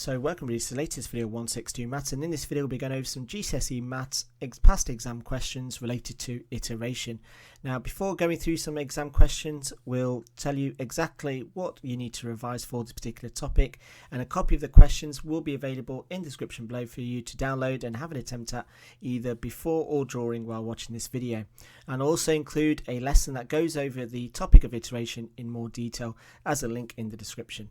So welcome to the latest video 162 Maths, and in this video we'll be going over some GCSE Maths past exam questions related to iteration. Now before going through some exam questions, we'll tell you exactly what you need to revise for this particular topic, and a copy of the questions will be available in the description below for you to download and have an attempt at either before or during while watching this video. And I'll also include a lesson that goes over the topic of iteration in more detail as a link in the description.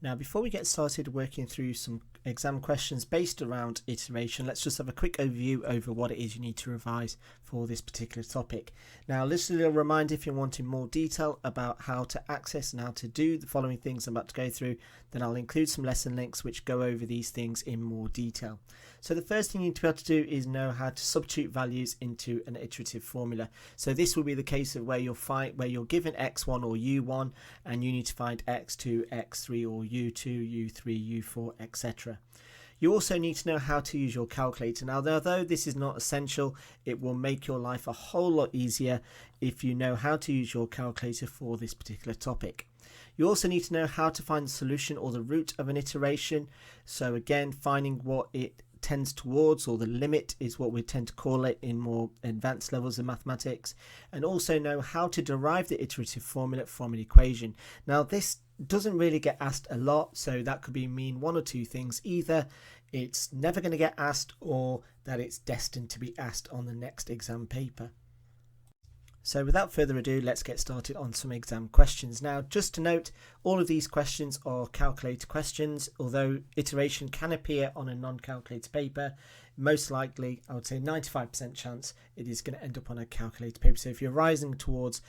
Now, before we get started working through some exam questions based around iteration, let's just have a quick overview over what it is you need to revise for this particular topic. Now, this is a little reminder, if you're wanting more detail about how to access and how to do the following things I'm about to go through, then I'll include some lesson links which go over these things in more detail. So the first thing you need to be able to do is know how to substitute values into an iterative formula. So this will be the case of where you're given x1 or u1 and you need to find x2, x3 or u2, u3, u4, etc. You also need to know how to use your calculator. Now, although this is not essential, it will make your life a whole lot easier if you know how to use your calculator for this particular topic. You also need to know how to find the solution or the root of an iteration. So again, finding what it tends towards, or the limit is what we tend to call it in more advanced levels of mathematics, and also know how to derive the iterative formula from an equation. Now this doesn't really get asked a lot, so that could mean one or two things: either it's never going to get asked or that it's destined to be asked on the next exam paper. So without further ado, let's get started on some exam questions. Now, just to note, all of these questions are calculator questions, although iteration can appear on a non-calculator paper. Most likely, I would say 95% chance it is going to end up on a calculator paper. So if you're working towards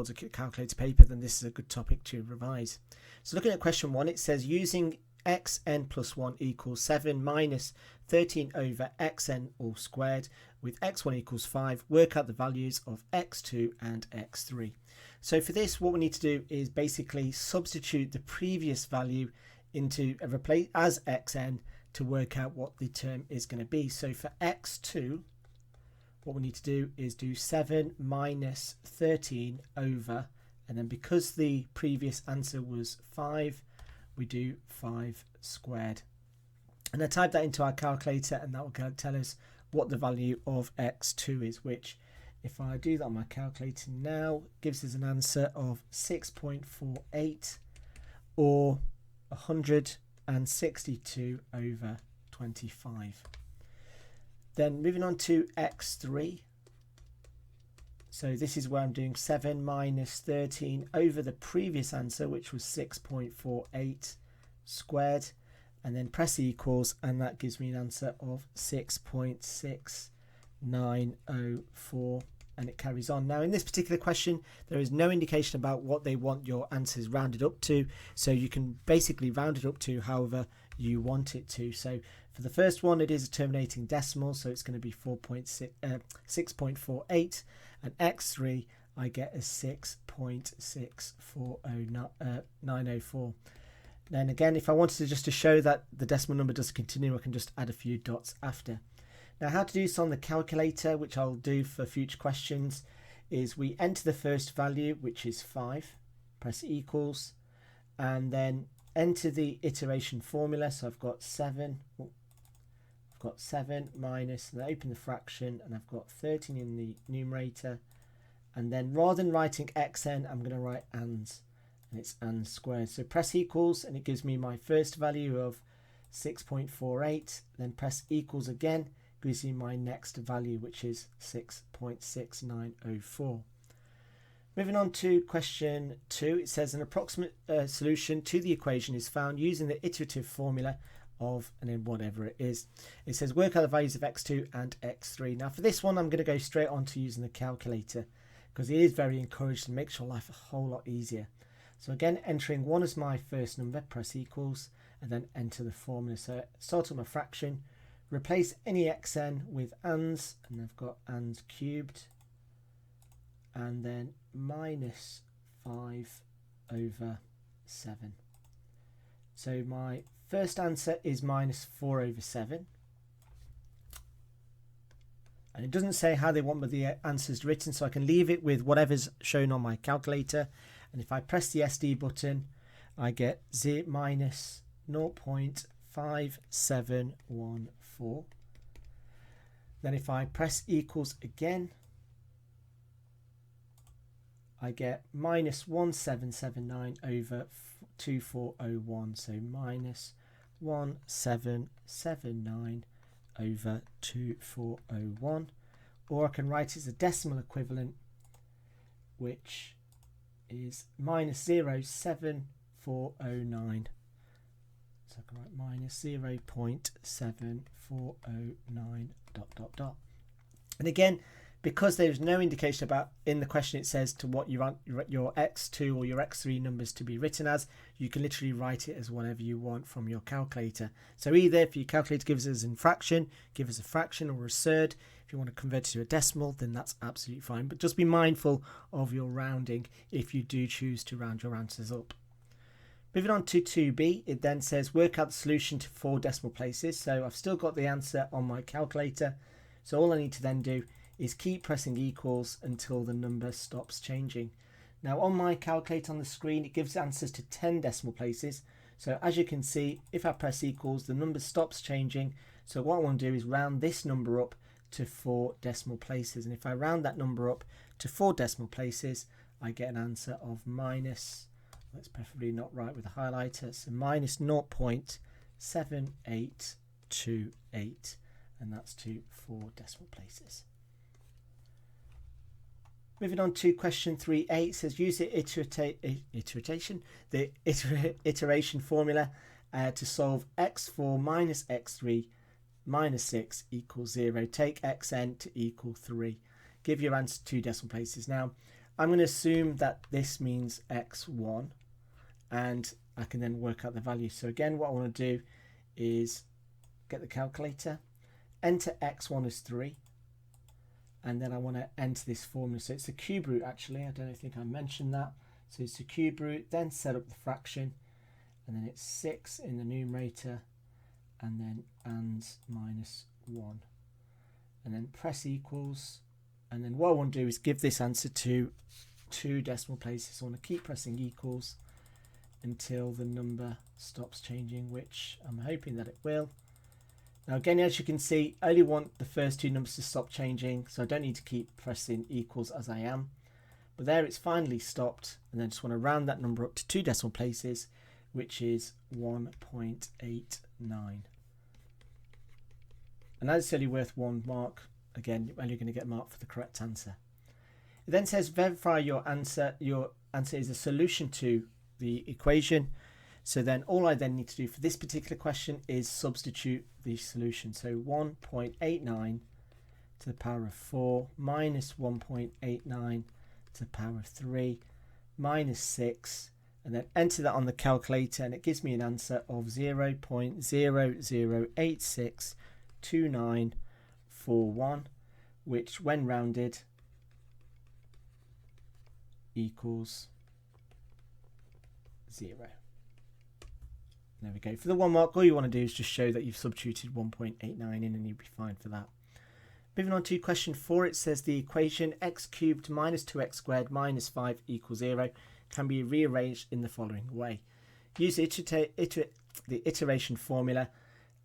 a calculator paper, then this is a good topic to revise. So looking at question 1, it says using xn plus 1 equals 7 minus 13 over xn all squared with x1 equals 5, work out the values of x2 and x3. So for this, what we need to do is basically substitute the previous value into a replace as xn to work out what the term is going to be. So for x2, what we need to do is do 7 minus 13 over, and then because the previous answer was 5, we do 5 squared. And I type that into our calculator, and that will tell us what the value of x2 is, which, if I do that on my calculator now, gives us an answer of 6.48 or 162 over 25. Then moving on to x3. So this is where I'm doing 7 minus 13 over the previous answer, which was 6.48 squared, and then press equals, and that gives me an answer of 6.6904, and it carries on. Now in this particular question, there is no indication about what they want your answers rounded up to, so you can basically round it up to however you want it to. So for the first one, it is a terminating decimal, so it's going to be 6.48, and x3 I get as 6.64904. Then again, if I wanted to show that the decimal number does continue, I can just add a few dots after. Now, how to do this on the calculator, which I'll do for future questions, is we enter the first value, which is 5, press equals, and then enter the iteration formula. So I've got 7 minus, and I open the fraction, and I've got 13 in the numerator, and then rather than writing xn, I'm going to write ands, and it's and squared. So press equals, and it gives me my first value of 6.48, then press equals again, gives me my next value, which is 6.6904. Moving on to question 2, it says an approximate solution to the equation is found using the iterative formula of, and then whatever it is. It says work out the values of x2 and x3. Now for this one, I'm going to go straight on to using the calculator, because it is very encouraged and makes your life a whole lot easier. So again, entering 1 as my first number, press equals, and then enter the formula. So start on my fraction, replace any xn with ands, and I've got ands cubed, and then minus 5 over 7. So my first answer is minus 4 over 7. And it doesn't say how they want the answers written, so I can leave it with whatever's shown on my calculator. And if I press the SD button, I get minus 0.5714. Then if I press equals again, I get minus 1779 over 2401. So minus 1779 over 2401. Or I can write it as a decimal equivalent, which is minus 0.7409. So I can write minus 0.7409 ... And again, because there's no indication about in the question, it says to what you want your x2 or your x3 numbers to be written as, you can literally write it as whatever you want from your calculator. So either if your calculator gives us in fraction, give us a fraction or a third. If you want to convert it to a decimal, then that's absolutely fine. But just be mindful of your rounding if you do choose to round your answers up. Moving on to 2b, it then says work out the solution to 4 decimal places. So I've still got the answer on my calculator. So all I need to then do is keep pressing equals until the number stops changing. Now on my calculator on the screen, it gives answers to 10 decimal places. So as you can see, if I press equals, the number stops changing. So what I want to do is round this number up to 4 decimal places. And if I round that number up to 4 decimal places, I get an answer of minus, let's preferably not write with a highlighter, so minus 0.7828, and that's to 4 decimal places. Moving on to question 3a, it says use the iteration formula to solve x4 minus x3 minus 6 equals 0. Take xn to equal 3. Give your answer 2 decimal places. Now, I'm going to assume that this means x1, and I can then work out the value. So again, what I want to do is get the calculator, enter x1 as 3, and then I want to enter this formula. So it's the cube root actually, I don't think I mentioned that. So it's the cube root, then set up the fraction, and then it's 6 in the numerator, and then and minus 1. And then press equals, and then what I want to do is give this answer to 2 decimal places. So I want to keep pressing equals until the number stops changing, which I'm hoping that it will. Now again, as you can see, I only want the first 2 numbers to stop changing, so I don't need to keep pressing equals as I am. But there it's finally stopped, and then just want to round that number up to 2 decimal places, which is 1.89. And as it's only worth 1 mark, again, you're only going to get marked for the correct answer. It then says verify your answer. Your answer is a solution to the equation. So then all I then need to do for this particular question is substitute the solution. So 1.89 to the power of 4 minus 1.89 to the power of 3 minus 6, and then enter that on the calculator, and it gives me an answer of 0.00862941, which when rounded equals 0. There we go. For the 1 mark, all you want to do is just show that you've substituted 1.89 in, and you'll be fine for that. Moving on to question 4, it says the equation x cubed minus 2x squared minus 5 equals 0 can be rearranged in the following way. Use the iteration formula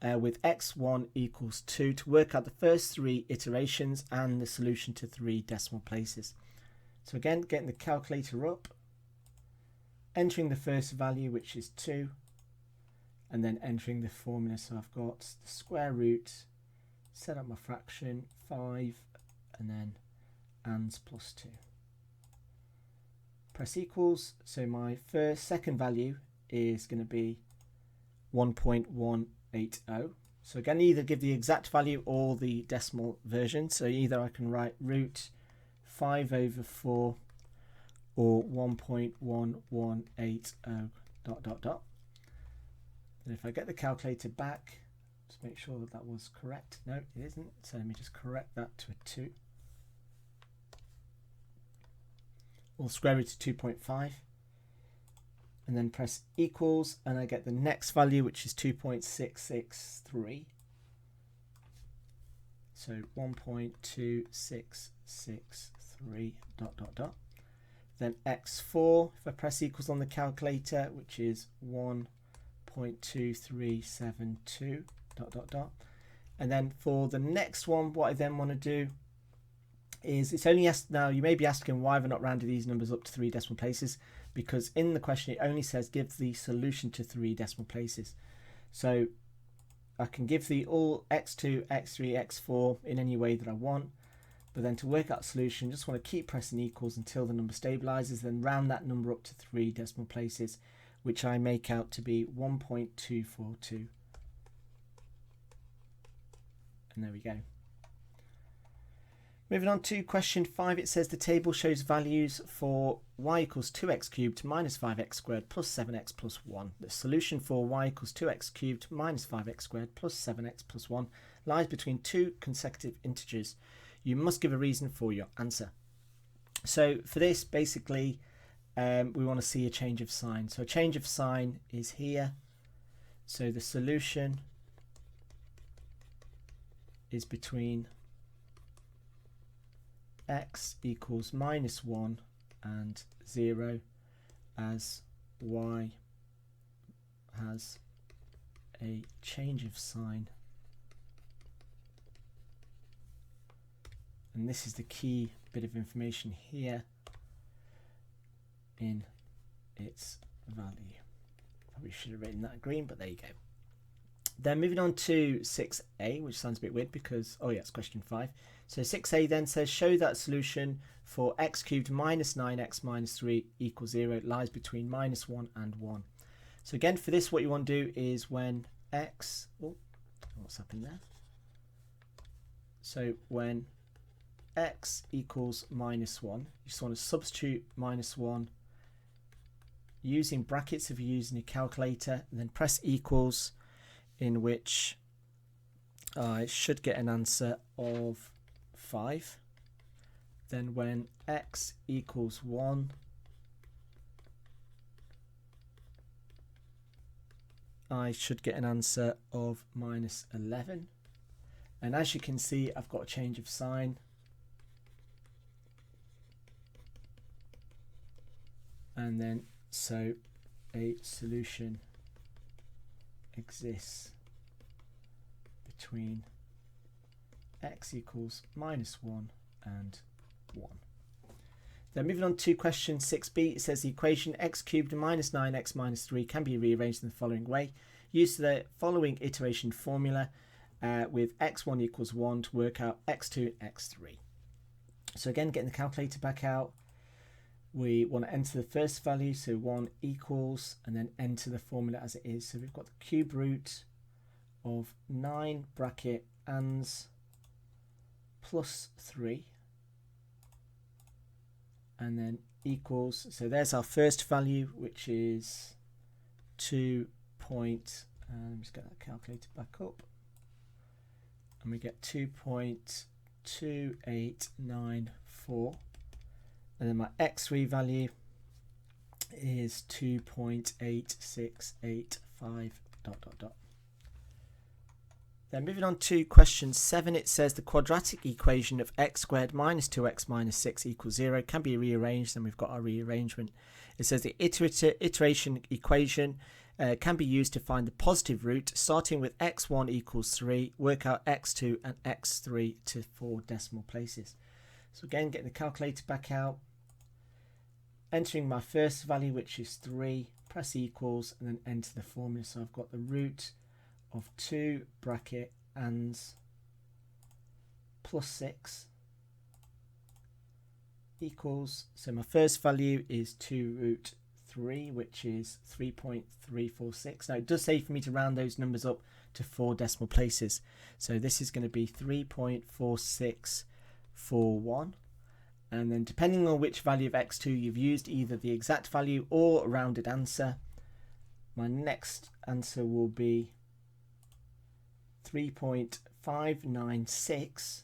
with x1 equals 2 to work out the first 3 iterations and the solution to 3 decimal places. So again, getting the calculator up, entering the first value, which is 2, and then entering the formula. So I've got the square root, set up my fraction, 5, and then ands plus 2. Press equals, so my second value is going to be 1.180. So again, either give the exact value or the decimal version. So either I can write root 5 over 4 or 1.1180 ... And if I get the calculator back, just make sure that that was correct. No, it isn't. So let me just correct that to a 2. Or square root of 2.5. And then press equals, and I get the next value, which is 2.663. So 1.2663 ... Then x4, if I press equals on the calculator, which is 1 0.2372 ... And then for the next one, what I then want to do is, it's only asked, now you may be asking why have I not rounded these numbers up to 3 decimal places, because in the question it only says give the solution to 3 decimal places. So I can give the all x2, x3, x4 in any way that I want, but then to work out a solution, just want to keep pressing equals until the number stabilizes, then round that number up to 3 decimal places, which I make out to be 1.242. And there we go. Moving on to question 5, it says the table shows values for y equals 2x cubed minus 5x squared plus 7x plus 1. The solution for y equals 2x cubed minus 5x squared plus 7x plus 1 lies between 2 consecutive integers. You must give a reason for your answer. So for this, basically, we want to see a change of sign. So a change of sign is here. So the solution is between x equals minus 1 and 0 as y has a change of sign. And this is the key bit of information here in its value. Probably should have written that green, but there you go. Then moving on to 6a, which sounds a bit weird because, oh yeah, it's question 5. So 6a then says show that solution for x cubed minus 9x minus 3 equals 0 lies between minus 1 and 1. So again, for this, what you want to do is when x, oh, what's happened there? So when x equals minus 1, you just want to substitute minus 1 using brackets if you're using a calculator, and then press equals, in which I should get an answer of 5. Then when x equals 1, I should get an answer of minus 11. And as you can see, I've got a change of sign. And then, so a solution exists between x equals minus 1 and 1. Then moving on to question 6b, it says the equation x cubed minus 9x minus 3 can be rearranged in the following way. Use the following iteration formula with x1 equals 1 to work out x2, x3. So again, getting the calculator back out, we want to enter the first value, so 1 equals, and then enter the formula as it is. So we've got the cube root of 9 bracket ands plus 3, and then equals, so there's our first value, which is 2 point, just get that calculator back up, and we get 2.2894. And then my x3 value is 2.8685 ... Then moving on to question 7, it says the quadratic equation of x squared minus 2x minus 6 equals 0 can be rearranged, and we've got our rearrangement. It says the iteration equation can be used to find the positive root, starting with x1 equals 3, work out x2 and x3 to 4 decimal places. So again, getting the calculator back out, entering my first value, which is 3, press equals, and then enter the formula. So I've got the root of 2 bracket ands plus 6 equals, so my first value is 2 root 3, which is 3.346. Now it does say for me to round those numbers up to 4 decimal places. So this is going to be 3.4641. And then depending on which value of x2 you've used, either the exact value or a rounded answer, my next answer will be 3.596.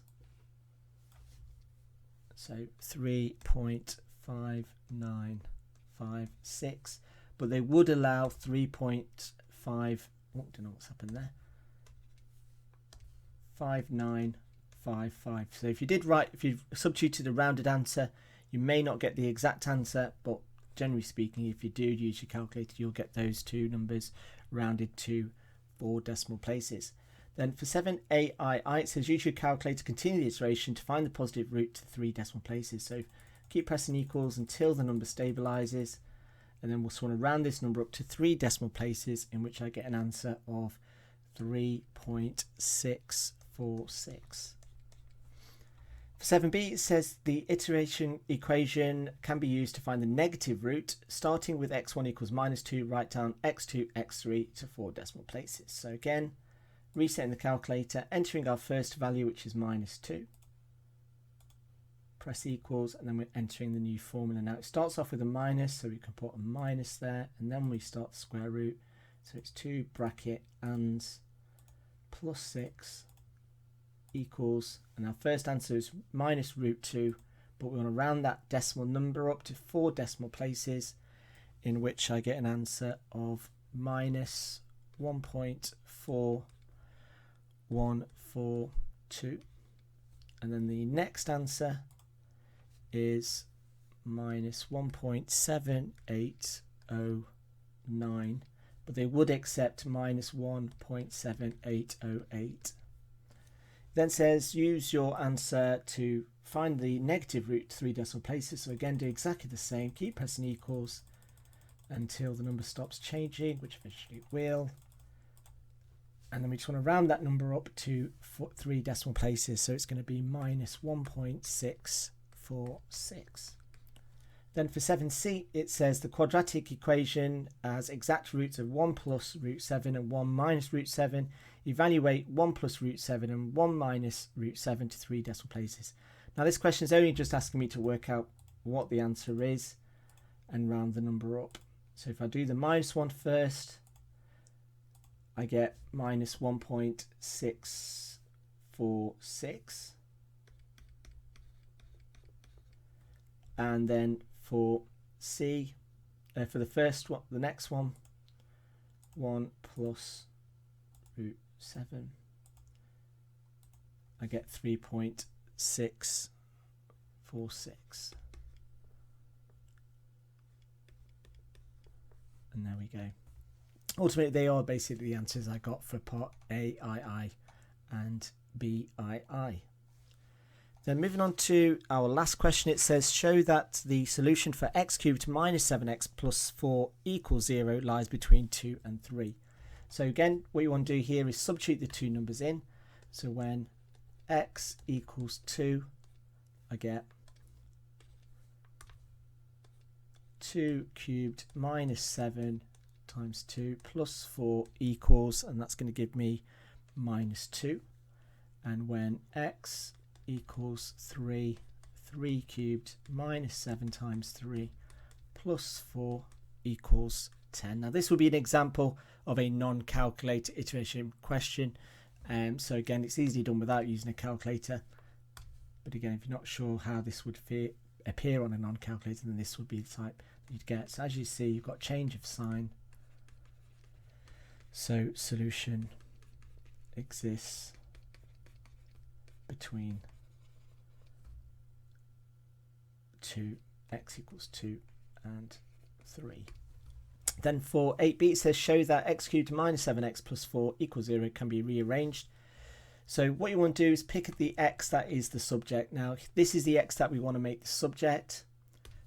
So 3.5956, but they would allow 3.5, oh, don't know what's happened there, 5955. So if you substituted a rounded answer, you may not get the exact answer, but generally speaking, if you do use your calculator, you'll get those two numbers rounded to 4 decimal places. Then for 7AII, it says use your calculator to continue the iteration to find the positive root to 3 decimal places. So keep pressing equals until the number stabilizes, and then we'll want to round this number up to 3 decimal places, in which I get an answer of 3.646. For 7b, it says the iteration equation can be used to find the negative root. Starting with x1 equals -2, write down x2, x3 to 4 decimal places. So again, resetting the calculator, entering our first value, which is -2. Press equals, and then we're entering the new formula. Now it starts off with a minus, so we can put a minus there, and then we start the square root. So it's 2 bracket and plus 6 equals, and our first answer is -√2, but we want to round that decimal number up to 4 decimal places, in which I get an answer of -1.4142, and then the next answer is -1.7809, but they would accept -1.7808. Then says use your answer to find the negative root to 3 decimal places. So again, do exactly the same. Keep pressing equals until the number stops changing, which eventually it will. And then we just want to round that number up to 3 decimal places. So it's going to be -1.646. Then for 7c, it says the quadratic equation has exact roots of 1 plus root 7 and 1 minus root 7. Evaluate 1 plus root 7 and 1 minus root 7 to 3 decimal places. Now this question is only just asking me to work out what the answer is and round the number up. So if I do the -1 first, I get -1.646. And then for C, for the first one, the next one, 1 plus root 7, I get 3.646. And there we go. Ultimately, they are basically the answers I got for part AII and BII. Then moving on to our last question, it says show that the solution for x cubed minus 7x plus 4 equals 0 lies between 2 and 3. So again, what you want to do here is substitute the two numbers in. So when x equals 2, I get 2 cubed minus 7 times 2 plus 4 equals, and that's going to give me -2. And when x equals 3, 3 cubed minus 7 times 3 plus 4 equals 10. Now this will be an example of a non-calculator iteration question. So again, it's easily done without using a calculator. But again, if you're not sure how this would appear on a non-calculator, then this would be the type that you'd get. So as you see, you've got change of sign. So solution exists between x equals 2 and 3. Then for 8b, it says show that x cubed minus 7x plus 4 equals 0 can be rearranged. So what you want to do is pick the x that is the subject. Now this is the x that we want to make the subject.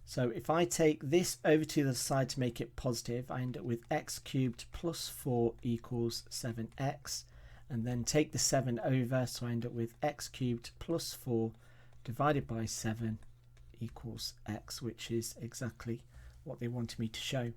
So if I take this over to the side to make it positive, I end up with x cubed plus 4 equals 7x. And then take the 7 over, so I end up with x cubed plus 4 divided by 7 equals x, which is exactly what they wanted me to show.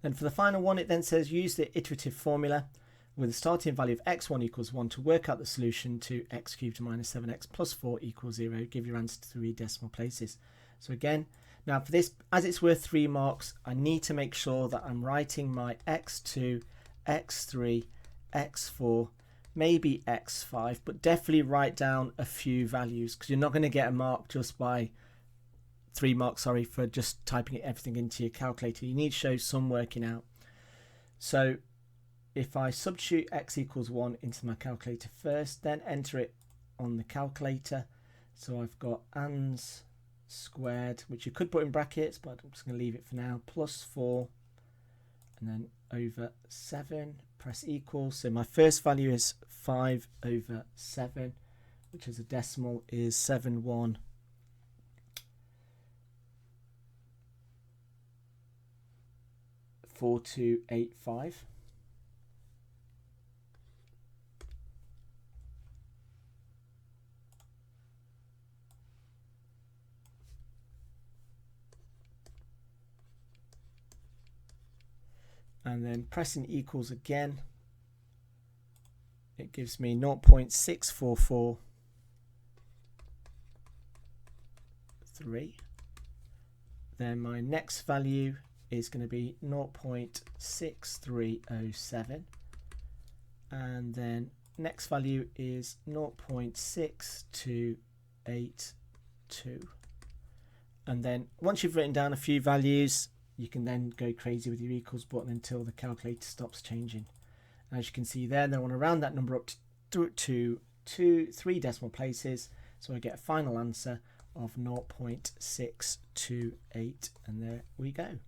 Then for the final one, it then says use the iterative formula with a starting value of x1 equals 1 to work out the solution to x cubed minus 7x plus 4 equals 0. Give your answer to 3 decimal places. So again, now for this, as it's worth 3 marks, I need to make sure that I'm writing my x2, x3, x4, maybe x5, but definitely write down a few values, because you're not going to get a mark just by 3 marks, sorry, for just typing everything into your calculator. You need to show some working out. So if I substitute x equals 1 into my calculator first, then enter it on the calculator. So I've got ans squared, which you could put in brackets, but I'm just going to leave it for now, plus 4, and then over 7, press equal. So my first value is 5 over 7, which as a decimal is 714285. And then pressing equals again, it gives me 0.6443. Then my next value is going to be 0.6307. And then next value is 0.6282. And then once you've written down a few values, you can then go crazy with your equals button until the calculator stops changing. As you can see there, then I want to round that number up to 3 decimal places, so I get a final answer of 0.628, and there we go.